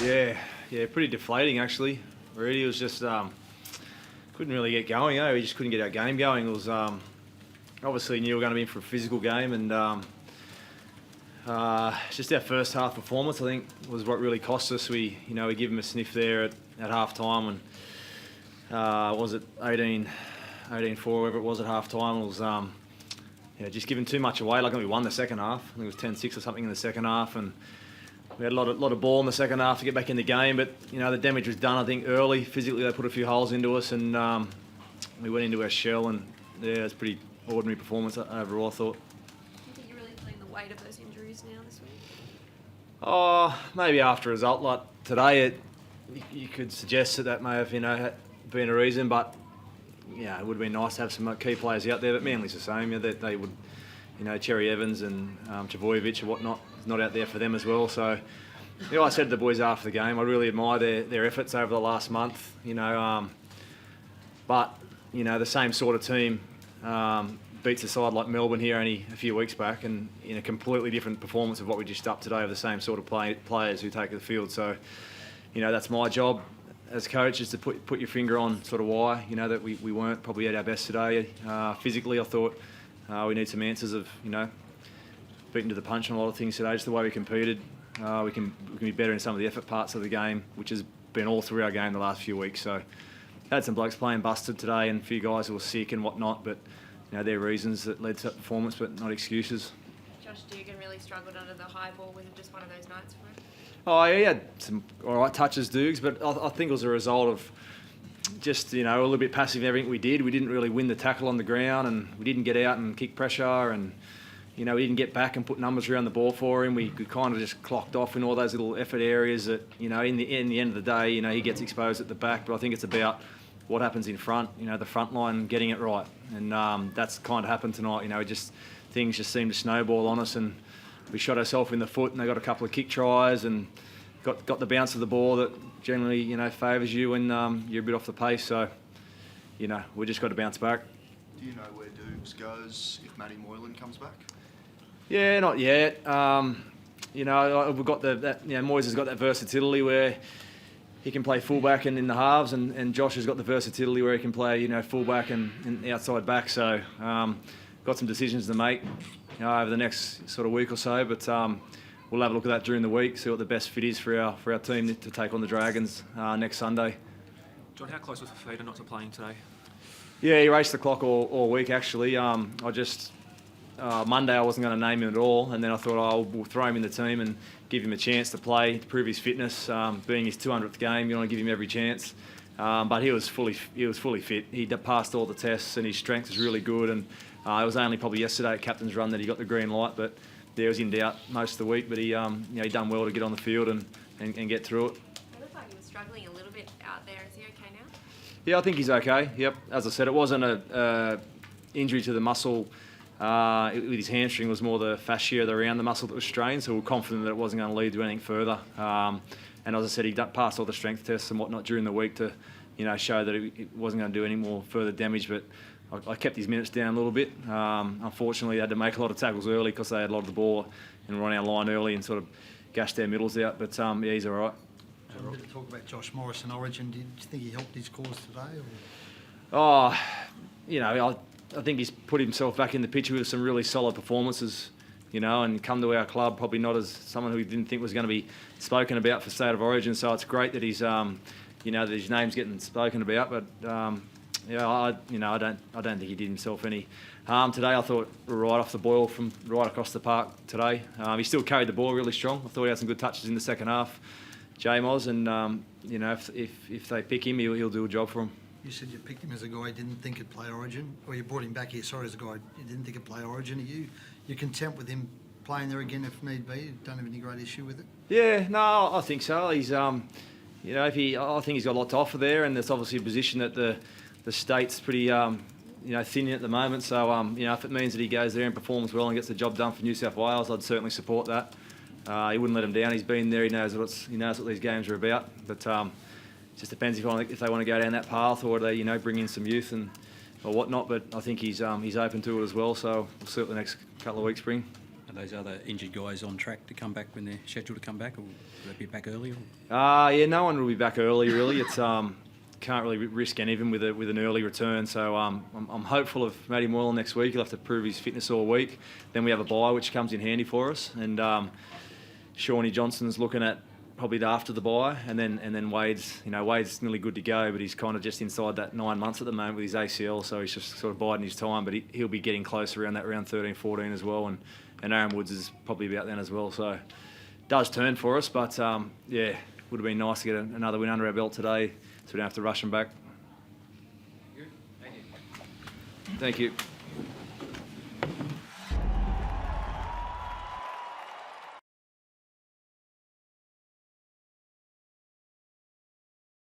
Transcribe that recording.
Yeah, pretty deflating actually. Really, it was just couldn't really get going. We just couldn't get our game going. It was obviously knew we were going to be in for a physical game, and just our first half performance, I think, was what really cost us. We give them a sniff there at half time, and was it 18-4, whatever it was at half time. It was just giving too much away. Like we won the second half. I think it was 10-6 or something in the second half, and we had a lot of ball in the second half to get back in the game. But the damage was done, I think, early. Physically, they put a few holes into us, and we went into our shell, and it was a pretty ordinary performance overall, I thought. Do you think you're really feeling the weight of those injuries now this week? Oh, maybe after a result like today, you could suggest that may have been a reason, but it would have been nice to have some key players out there. But Manly's the same. They would, Cherry Evans and Trbojevic and whatnot is not out there for them as well. So, I said to the boys after the game, I really admire their efforts over the last month. But the same sort of team beats a side like Melbourne here only a few weeks back, and in a completely different performance of what we just up today of the same sort of players who take the field. So, that's my job as coach, is to put your finger on sort of why, that we weren't probably at our best today. Physically, I thought we need some answers of, beating to the punch on a lot of things today, just the way we competed. We can be better in some of the effort parts of the game, which has been all through our game the last few weeks. So, had some blokes playing busted today and a few guys who were sick and whatnot, but there are reasons that led to that performance, but not excuses. Josh Dugan really struggled under the high ball. Was it just one of those nights for him? Oh, yeah, he had some all right touches, Dukes, but I think it was a result of just, a little bit passive in everything we did. We didn't really win the tackle on the ground, and we didn't get out and kick pressure, and, we didn't get back and put numbers around the ball for him. We kind of just clocked off in all those little effort areas that, in the end of the day, he gets exposed at the back, but I think it's about what happens in front, the front line getting it right. And that's kind of happened tonight. Things just seemed to snowball on us, and we shot ourselves in the foot, and they got a couple of kick tries and got the bounce of the ball that generally, favours you when you're a bit off the pace. So, we just got to bounce back. Do you know where Dukes goes if Matty Moylan comes back? Yeah, not yet. We've got Moyes has got that versatility where he can play fullback and in the halves, and Josh has got the versatility where he can play, fullback and outside back. So, got some decisions to make over the next sort of week or so, but we'll have a look at that during the week, see what the best fit is for our team to take on the Dragons next Sunday. John, how close was Fafita not to playing today? Yeah, he raced the clock all week actually. Monday I wasn't going to name him at all, and then I thought we'll throw him in the team and give him a chance to play, to prove his fitness. Being his 200th game, you want to give him every chance. But he was fully fit. He passed all the tests, and his strength is really good. And it was only probably yesterday at captain's run that he got the green light, but he was in doubt most of the week. But he done well to get on the field and get through it. It looked like he was struggling a little bit out there. Is he okay now? Yeah, I think he's okay. Yep, as I said, it wasn't a injury to the muscle. With his hamstring, was more the fascia around the muscle that was strained, so we were confident that it wasn't going to lead to anything further. And as I said, he passed all the strength tests and whatnot during the week to, show that it wasn't going to do any more further damage. But I kept his minutes down a little bit. Unfortunately, they had to make a lot of tackles early because they had a lot of the ball and run our line early and sort of gashed their middles out. But he's all right. A bit of talk about Josh Morris and Origin. Do you think he helped his cause today? I think he's put himself back in the picture with some really solid performances, and come to our club probably not as someone who we didn't think was going to be spoken about for State of Origin. So it's great that he's, that his name's getting spoken about. But I don't think he did himself any harm today. I thought we were right off the boil from right across the park today. He still carried the ball really strong. I thought he had some good touches in the second half, J-Moz, and if they pick him, he'll do a job for them. You said you picked him as a guy you didn't think could play Origin, or you brought him back here, as a guy you didn't think could play Origin. Are you content with him playing there again if need be? You don't have any great issue with it? Yeah, no, I think so. He's, I think he's got a lot to offer there, and there's obviously a position that the state's pretty, thin at the moment. So, if it means that he goes there and performs well and gets the job done for New South Wales, I'd certainly support that. He wouldn't let him down. He's been there. He knows what these games are about. But it just depends if they want to go down that path or they, bring in some youth or whatnot. But I think he's open to it as well. So we'll see what the next couple of weeks bring. Are those other injured guys on track to come back when they're scheduled to come back, or will they be back early? Yeah, no one will be back early. Really, it's can't really risk any of them with an early return. So I'm hopeful of Matty Moylan next week. He'll have to prove his fitness all week. Then we have a bye, which comes in handy for us. And Shawnee Johnson's looking at probably after the bye, and then Wade's nearly good to go, but he's kind of just inside that 9 months at the moment with his ACL, so he's just sort of biding his time. But he'll be getting close around that round 13, 14 as well, and Aaron Woods is probably about then as well. So it does turn for us, but yeah, would have been nice to get another win under our belt today, so we don't have to rush them back. Thank you. Thank you.